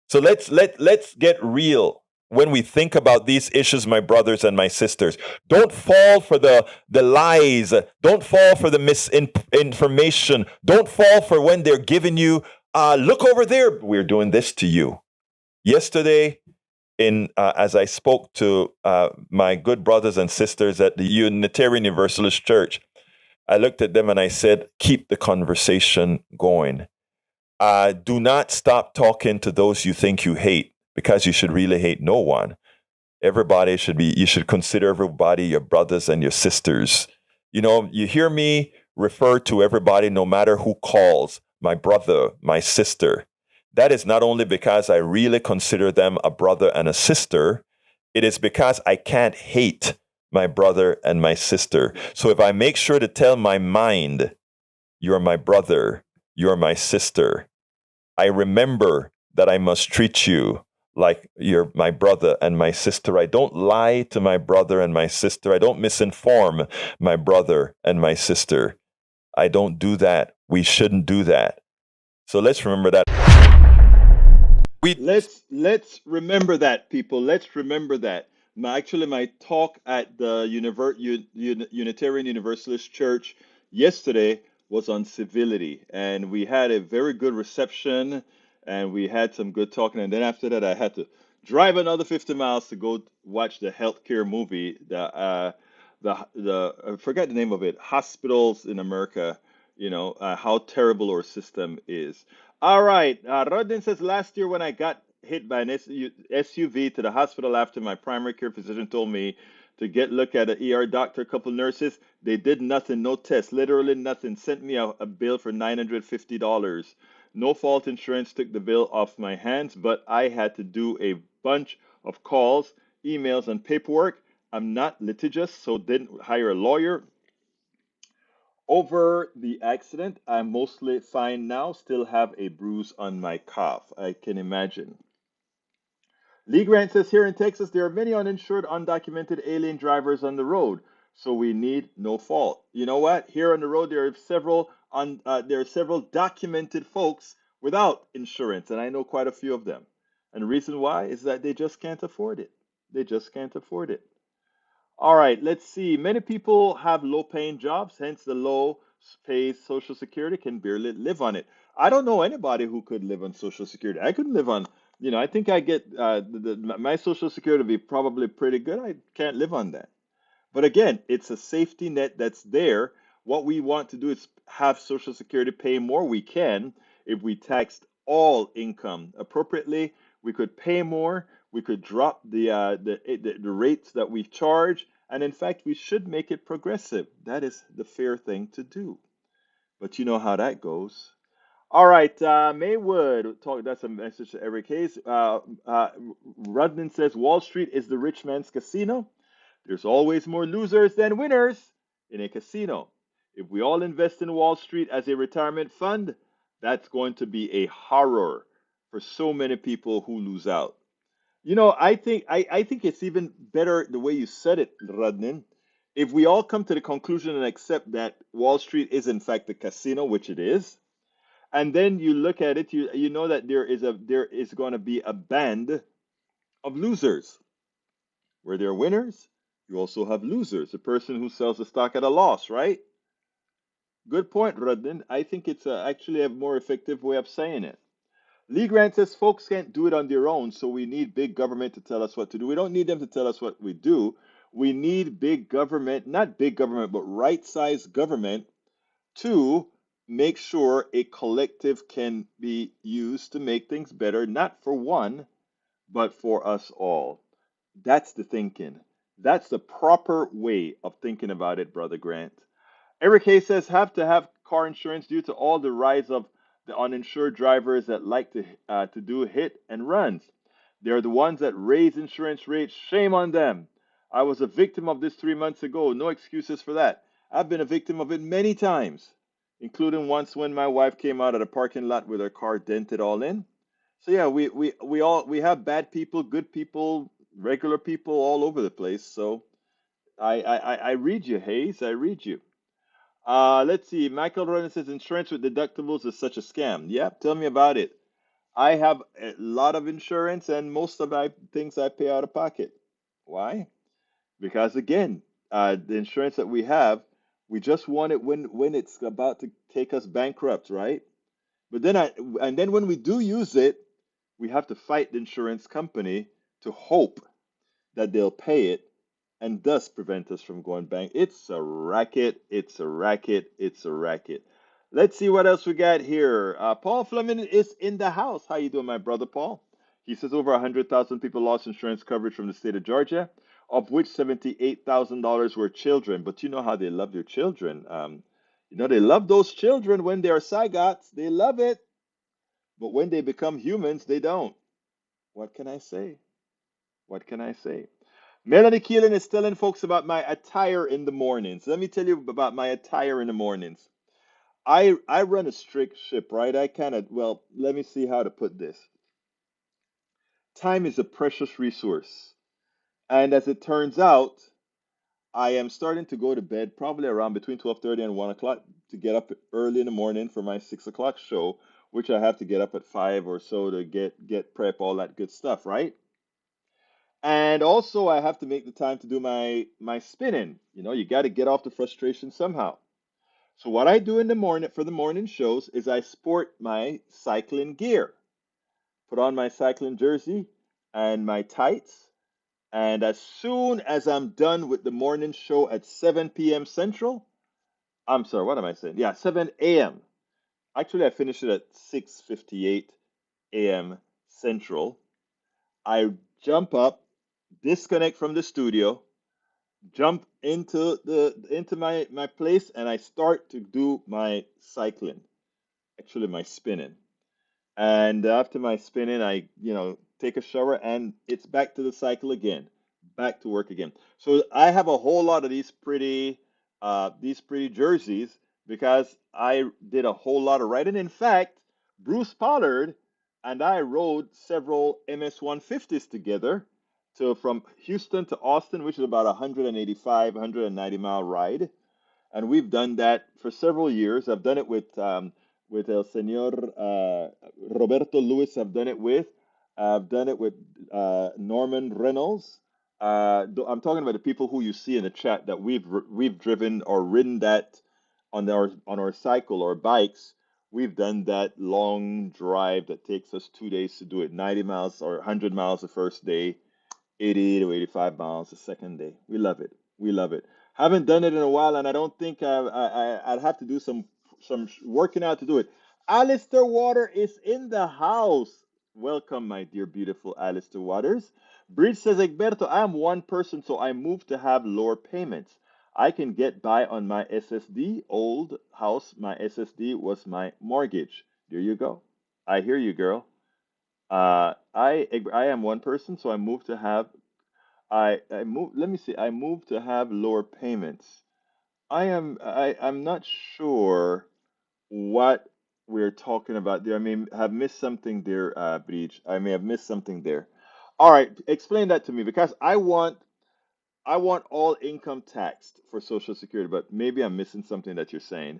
[SPEAKER 3] So let's get real when we think about these issues, my brothers and my sisters. Don't fall for the lies. Don't fall for the misinformation. Don't fall for when they're giving you Look over there. We're doing this to you. Yesterday, as I spoke to my good brothers and sisters at the Unitarian Universalist Church, I looked at them and I said, keep the conversation going. Do not stop talking to those you think you hate, because you should really hate no one. You should consider everybody your brothers and your sisters. You hear me refer to everybody, no matter who calls, my brother, my sister. That is not only because I really consider them a brother and a sister, it is because I can't hate my brother and my sister. So if I make sure to tell my mind, you're my brother, you're my sister, I remember that I must treat you like you're my brother and my sister. I don't lie to my brother and my sister. I don't misinform my brother and my sister. I don't do that. We shouldn't do that. So let's remember that.
[SPEAKER 1] Let's remember that, people. Let's remember that. My talk at the Unitarian Universalist Church yesterday was on civility, and we had a very good reception, and we had some good talking. And then after that, I had to drive another 50 miles to go watch the healthcare movie. The I forget the name of it. Hospitals in America. How terrible our system is. All right. Rodden says last year when I got hit by an SUV to the hospital after my primary care physician told me to get look at an ER doctor, a couple nurses, they did nothing, no tests, literally nothing. Sent me a bill for $950. No fault insurance took the bill off my hands, but I had to do a bunch of calls, emails, and paperwork. I'm not litigious, so didn't hire a lawyer. Over the accident, I'm mostly fine now, still have a bruise on my calf. I can imagine. Lee Grant says here in Texas, there are many uninsured, undocumented alien drivers on the road, so we need no fault. You know what? Here on the road, there are several documented folks without insurance, and I know quite a few of them. And the reason why is that they just can't afford it. They just can't afford it. All right, let's see. Many people have low paying jobs, hence the low pay Social Security can barely live on it. I don't know anybody who could live on Social Security. I couldn't live on, I think I get my Social Security would be probably pretty good. I can't live on that. But again, it's a safety net that's there. What we want to do is have Social Security pay more. We can if we taxed all income appropriately. We could pay more. We could drop the rates that we charge, and in fact, we should make it progressive. That is the fair thing to do. But you know how that goes. All right, Maywood, that's a message to Eric Hayes. Rudman says Wall Street is the rich man's casino. There's always more losers than winners in a casino. If we all invest in Wall Street as a retirement fund, that's going to be a horror for so many people who lose out. I think it's even better the way you said it, Radnin. If we all come to the conclusion and accept that Wall Street is in fact a casino, which it is, and then you look at it, you know that there is going to be a band of losers. Where there are winners, you also have losers. The person who sells the stock at a loss, right? Good point, Rudin. I think it's actually a more effective way of saying it. Lee Grant says folks can't do it on their own, so we need big government to tell us what to do. We don't need them to tell us what we do. We need big government, not big government, but right-sized government to make sure a collective can be used to make things better, not for one, but for us all. That's the thinking. That's the proper way of thinking about it, Brother Grant. Eric Hayes says have to have car insurance due to all the rise of the uninsured drivers that like to do hit and runs. They're the ones that raise insurance rates. Shame on them. I was a victim of this 3 months ago. No excuses for that. I've been a victim of it many times, including once when my wife came out of the parking lot with her car dented all in. So yeah, we have bad people, good people, regular people all over the place. So I read you, Hayes. I read you. Let's see. Michael Ronan says insurance with deductibles is such a scam. Yeah, tell me about it. I have a lot of insurance, and most of my things I pay out of pocket. Why? Because again, the insurance that we have, we just want it when it's about to take us bankrupt, right? But then and then when we do use it, we have to fight the insurance company to hope that they'll pay it and thus prevent us from going bank. It's a racket. It's a racket. It's a racket. Let's see what else we got here. Paul Fleming is in the house. How you doing, my brother Paul? He says over 100,000 people lost insurance coverage from the state of Georgia, of which $78,000 were children. But you know how they love their children. They love those children when they are zygotes. They love it. But when they become humans, they don't. What can I say? What can I say? Melanie Keelan is telling folks about my attire in the mornings. Let me tell you about my attire in the mornings. I run a strict ship, right? Well, let me see how to put this. Time is a precious resource. And as it turns out, I am starting to go to bed probably around between 12:30 and 1 o'clock to get up early in the morning for my 6 o'clock show, which I have to get up at 5 or so to get prep, all that good stuff, right? And also I have to make the time to do my spinning. You got to get off the frustration somehow. So what I do in the morning for the morning shows is I sport my cycling gear. Put on my cycling jersey and my tights, and as soon as I'm done with the morning show at 7 p.m. Central, I'm sorry, what am I saying? Yeah, 7 a.m. Actually, I finish it at 6:58 a.m. Central. I jump up, disconnect from the studio, jump into my place, and I start to do my cycling, actually my spinning. And after my spinning, I take a shower and it's back to the cycle again, back to work again. So I have a whole lot of these pretty jerseys because I did a whole lot of riding. In fact, Bruce Pollard and I rode several MS 150s together from Houston to Austin, which is about 185, 190-mile ride. And we've done that for several years. I've done it with El Señor Roberto Luis. I've done it with. I've done it with Norman Reynolds. I'm talking about the people who you see in the chat that we've driven or ridden that on our cycle or bikes. We've done that long drive that takes us 2 days to do it, 90 miles or 100 miles the first day, 80 to 85 miles the second day. We love it. We love it. Haven't done it in a while, and I don't think I'd have to do some working out to do it. Alistair Water is in the house. Welcome, my dear, beautiful Alistair Waters. Bridge says, Egberto, I am one person, so I moved to have lower payments. I can get by on my SSD. Old house, my SSD was my mortgage. There you go. I hear you, girl. I am one person, so I moved to have I moved. Let me see. I moved to have lower payments. I'm not sure what we're talking about there. I may have missed something there, Breach. I may have missed something there. All right, explain that to me because I want all income taxed for Social Security, but maybe I'm missing something that you're saying.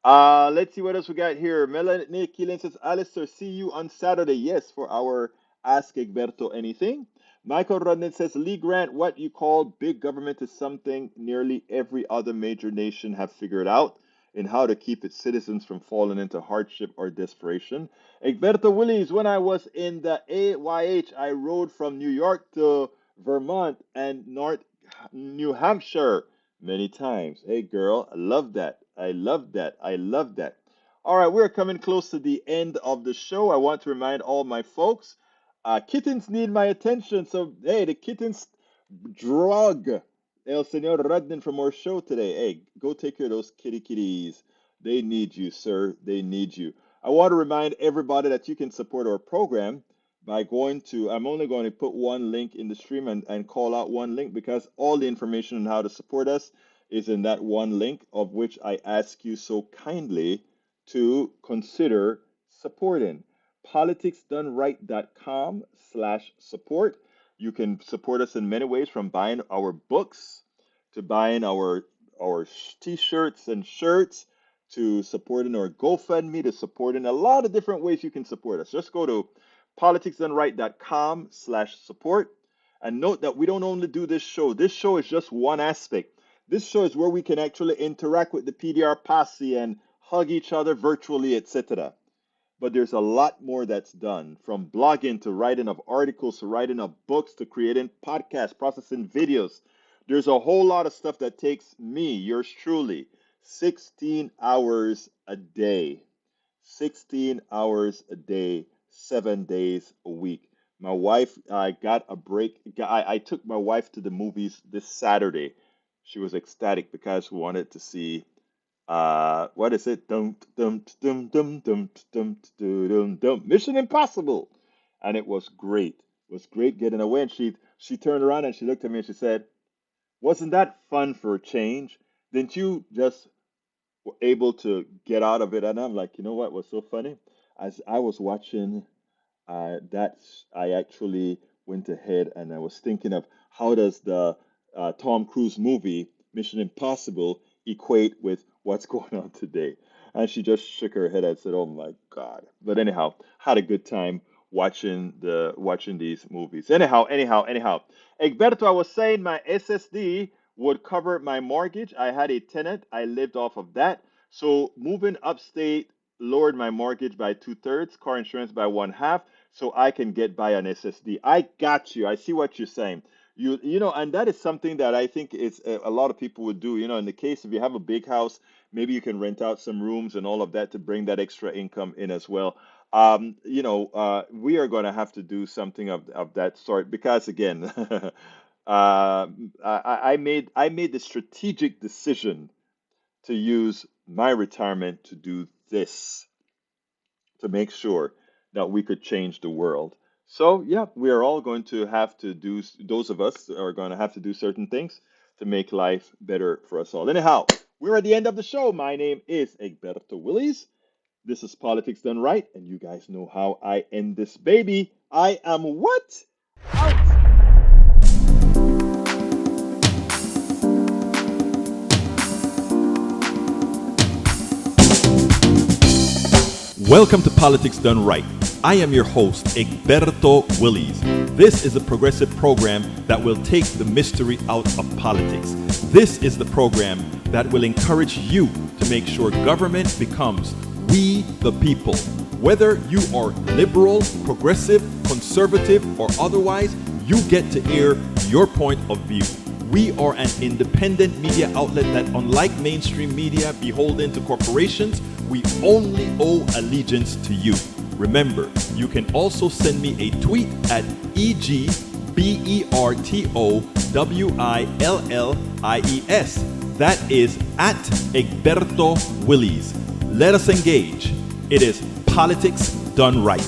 [SPEAKER 1] Let's see what else we got here. Melanie Keelan says, Alistair, see you on Saturday. Yes, for our Ask Egberto Anything. Michael Rodney says, Lee Grant, what you call big government is something nearly every other major nation have figured out in how to keep its citizens from falling into hardship or desperation. Egberto Willies, when I was in the AYH, I rode from New York to Vermont and North New Hampshire many times. Hey, girl, I love that. I love that. I love that. All right, we're coming close to the end of the show. I want to remind all my folks, kittens need my attention. So, hey, the kittens drug El Señor Radnin from our show today. Hey, go take care of those kitties. They need you, sir. They need you. I want to remind everybody that you can support our program by I'm only going to put one link in the stream and call out one link because all the information on how to support us is in that one link, of which I ask you so kindly to consider supporting. politicsdoneright.com/support. You can support us in many ways, from buying our books to buying our t-shirts and shirts to supporting our GoFundMe to supporting a lot of different ways you can support us. Just go to politicsdoneright.com/support and note that we don't only do this show. This show is just one aspect. This show is where we can actually interact with the PDR posse and hug each other virtually, etc. but there's a lot more that's done, from blogging to writing of articles to writing of books to creating podcasts, processing videos. There's a whole lot of stuff that takes me, yours truly, 16 hours a day. 16 hours a day, 7 days a week. My wife, I got a break. I took my wife to the movies this Saturday. She was ecstatic because we wanted to see what is it? Mission Impossible. And it was great. It was great getting away. And she turned around and she looked at me and she said, "Wasn't that fun for a change? Didn't you just were able to get out of it?" And I'm like, you know what was so funny? As I was watching I actually went ahead and I was thinking of how does the Tom Cruise movie Mission Impossible equate with what's going on today? And she just shook her head and said, "Oh my God!" But anyhow, had a good time watching these movies. Anyhow. Egberto, I was saying my SSD would cover my mortgage. I had a tenant. I lived off of that. So moving upstate lowered my mortgage by 2/3, car insurance by 1/2, so I can get by an SSD. I got you. I see what you're saying. And that is something that I think is a lot of people would do. In the case if you have a big house, maybe you can rent out some rooms and all of that to bring that extra income in as well. We are going to have to do something of that sort because again, I made the strategic decision to use my retirement to do this, to make sure that we could change the world. So, yeah, we are all going to have to do, those of us are going to have to do certain things to make life better for us all. Anyhow, we're at the end of the show. My name is Egberto Willies. This is Politics Done Right, and you guys know how I end this baby. I am what? Out.
[SPEAKER 5] Welcome to Politics Done Right. I am your host, Egberto Willies. This is a progressive program that will take the mystery out of politics. This is the program that will encourage you to make sure government becomes we the people. Whether you are liberal, progressive, conservative, or otherwise, you get to air your point of view. We are an independent media outlet that, unlike mainstream media beholden to corporations, we only owe allegiance to you. Remember, you can also send me a tweet at EGBERTOWILLIES. That is at Egberto Willies. Let us engage. It is Politics Done Right.